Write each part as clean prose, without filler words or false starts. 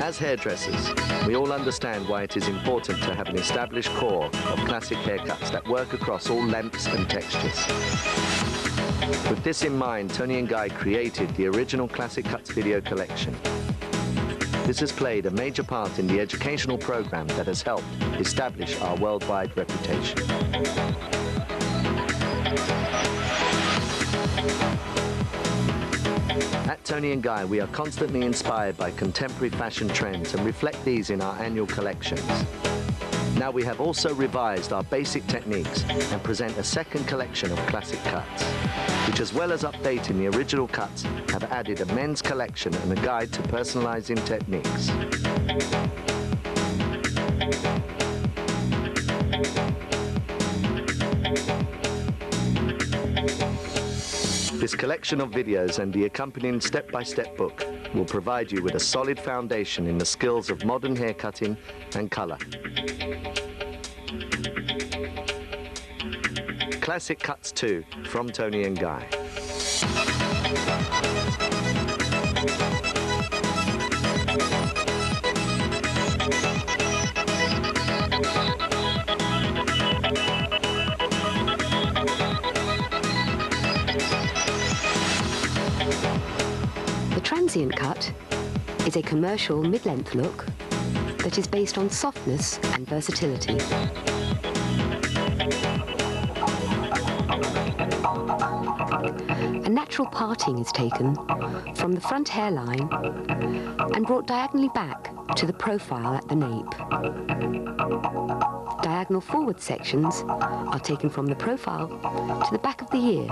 As hairdressers, we all understand why it is important to have an established core of classic haircuts that work across all lengths and textures. With this in mind, Toni&Guy created the original Classic Cuts video collection. This has played a major part in the educational program that has helped establish our worldwide reputation. At Toni&Guy, we are constantly inspired by contemporary fashion trends and reflect these in our annual collections. Now we have also revised our basic techniques and present a second collection of classic cuts, which, as well as updating the original cuts, have added a men's collection and a guide to personalizing techniques. This collection of videos and the accompanying step-by-step book will provide you with a solid foundation in the skills of modern haircutting and color. Classic Cuts 2 from Toni&Guy. The Transient Cut is a commercial mid-length look that is based on softness and versatility. A natural parting is taken from the front hairline and brought diagonally back to the profile at the nape. Diagonal forward sections are taken from the profile to the back of the ear,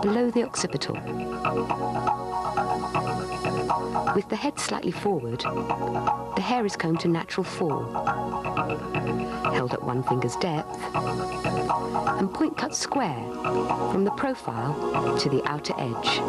below the occipital. With the head slightly forward, the hair is combed to natural fall, held at 1 finger's depth, and point cut square from the profile to the outer edge.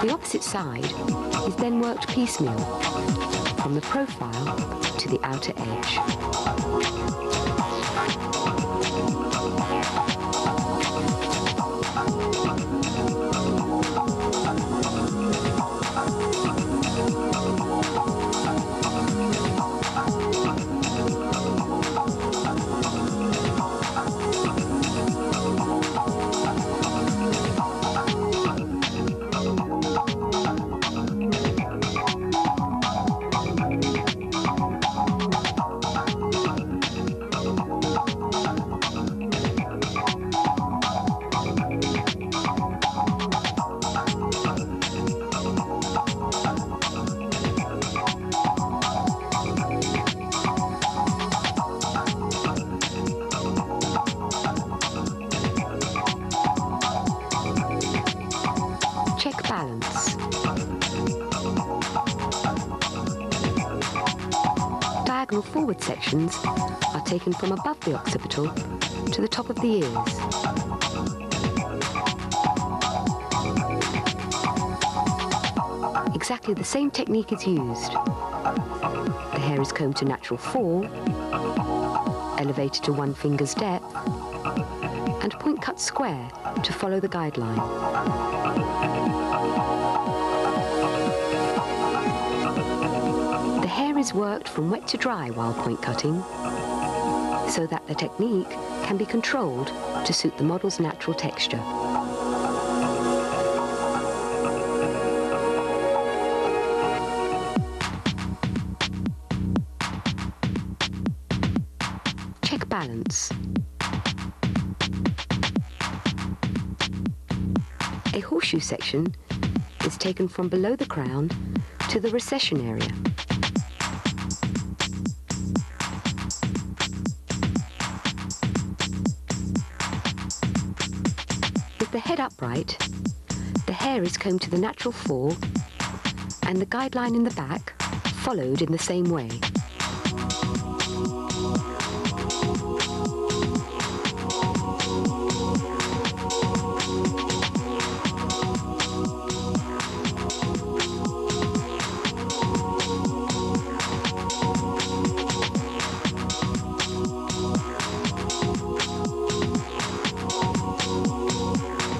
The opposite side is then worked piecemeal, from the profile to the outer edge. Check balance. Diagonal forward sections are taken from above the occipital to the top of the ears. Exactly the same technique is used. The hair is combed to natural fall, elevated to 1 finger's depth, and point cut square to follow the guideline. The hair is worked from wet to dry while point cutting, so that the technique can be controlled to suit the model's natural texture. Check balance. A horseshoe section is taken from below the crown to the recession area. With the head upright, the hair is combed to the natural fall and the guideline in the back followed in the same way.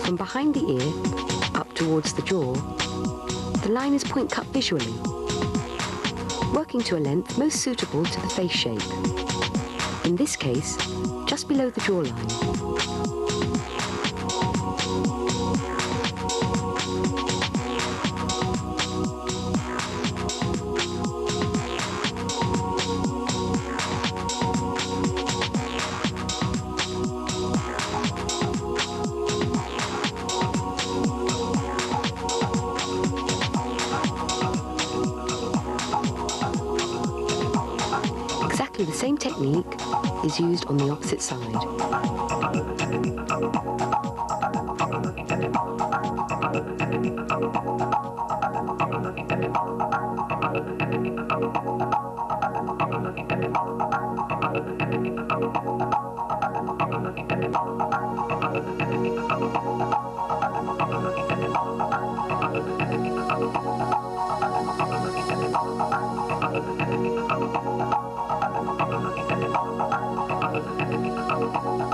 From behind the ear, up towards the jaw, the line is point cut visually, working to a length most suitable to the face shape. In this case, just below the jawline. The same technique is used on the opposite side.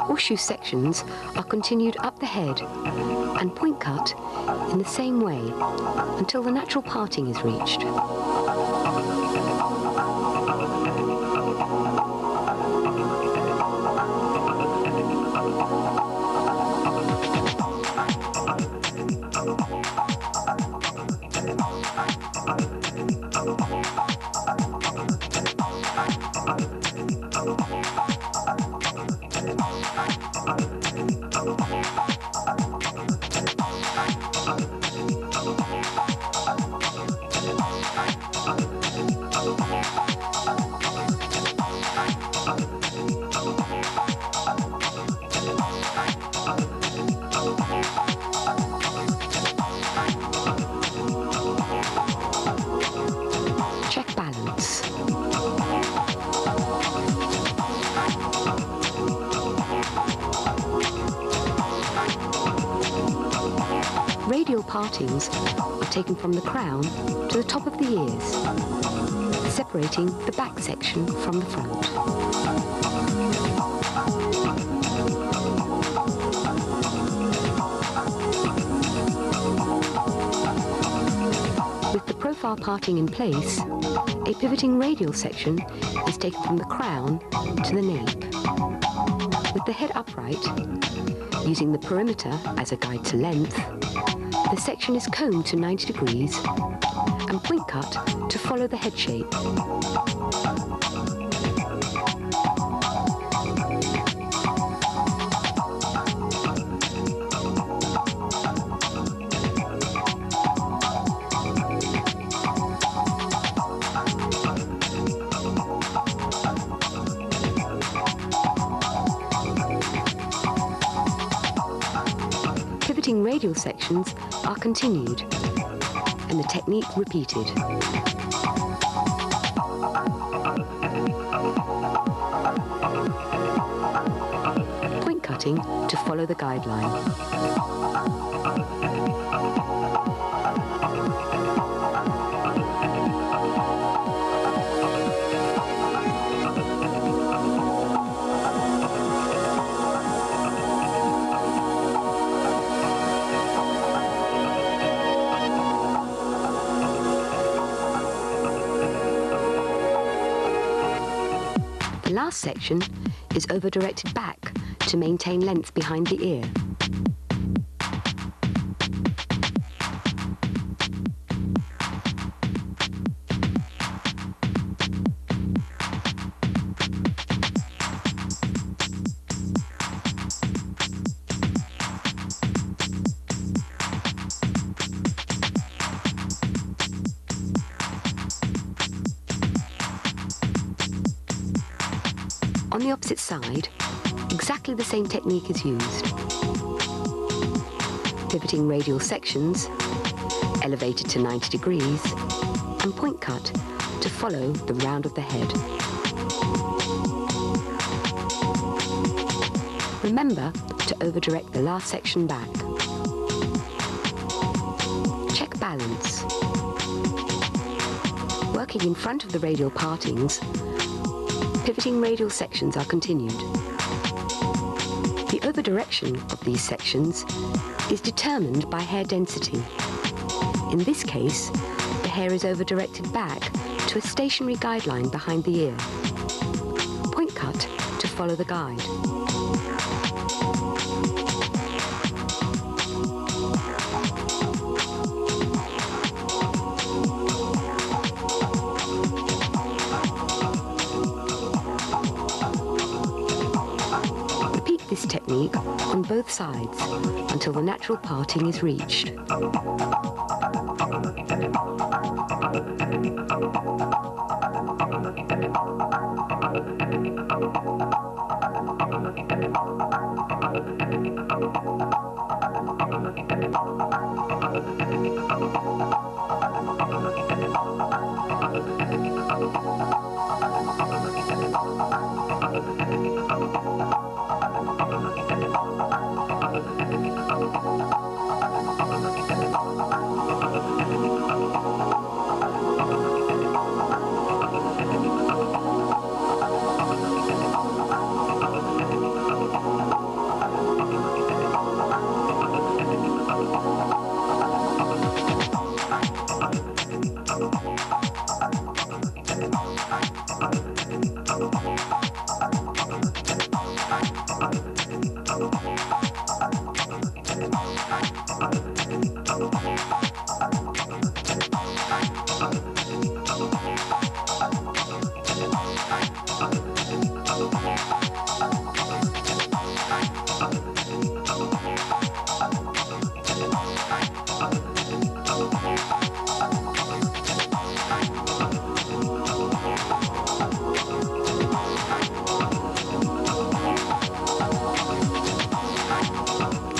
Horseshoe sections are continued up the head and point cut in the same way until the natural parting is reached. Radial partings are taken from the crown to the top of the ears, separating the back section from the front. With the profile parting in place, a pivoting radial section is taken from the crown to the nape. With the head upright, using the perimeter as a guide to length, the section is combed to 90 degrees and point cut to follow the head shape. Pivoting radial sections are continued and the technique repeated. Point cutting to follow the guideline. The last section is over-directed back to maintain length behind the ear. On the opposite side, exactly the same technique is used. Pivoting radial sections, elevated to 90 degrees, and point cut to follow the round of the head. Remember to over-direct the last section back. Check balance. Working in front of the radial partings, pivoting radial sections are continued. The over-direction of these sections is determined by hair density. In this case, the hair is over-directed back to a stationary guideline behind the ear. Point cut to follow the guide. Repeat this technique on both sides until the natural parting is reached.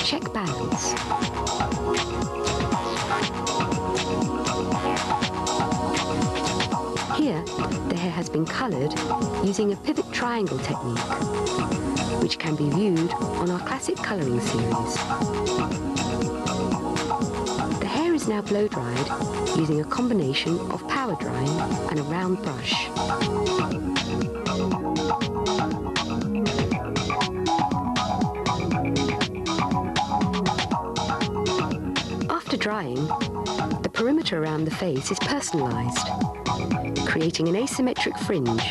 Check balance. Here, the hair has been coloured using a pivot triangle technique, which can be viewed on our classic colouring series. The hair is now blow dried using a combination of power drying and a round brush. After drying, the perimeter around the face is personalised, creating an asymmetric fringe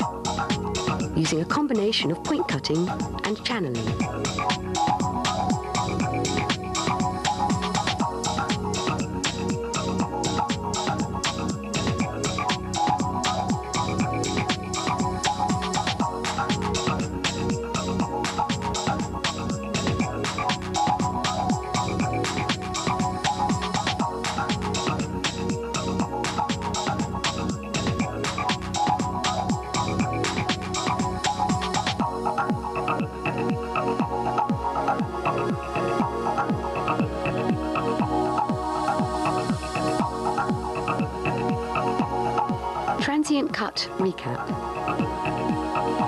using a combination of point cutting and channeling. Transient cut recap.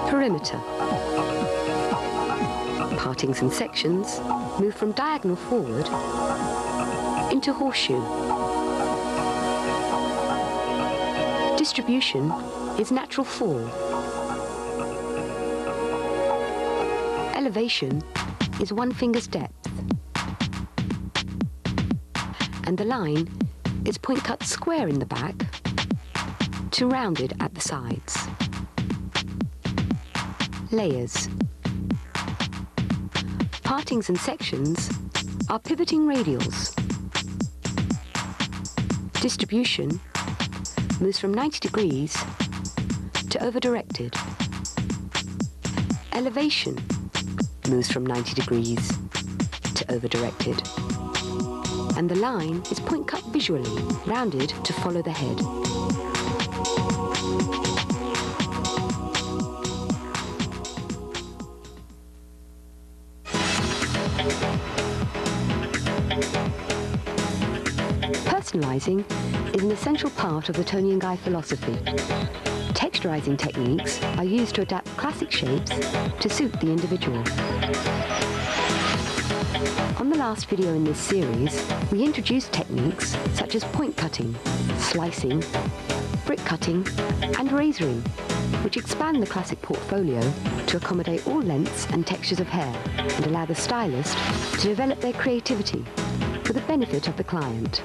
Perimeter. Partings and sections move from diagonal forward into horseshoe. Distribution is natural fall. Elevation is 1 finger's depth. And the line is point cut square in the back to rounded at the sides. Layers. Partings and sections are pivoting radials. Distribution moves from 90 degrees to over-directed. Elevation moves from 90 degrees to over-directed. And the line is point cut visually, rounded to follow the head. personalizing is an essential part of the Toni&GUY philosophy. Texturizing techniques are used to adapt classic shapes to suit the individual. On the last video in this series, we introduced techniques such as point cutting, slicing, brick cutting, and razoring, which expand the classic portfolio to accommodate all lengths and textures of hair and allow the stylist to develop their creativity for the benefit of the client.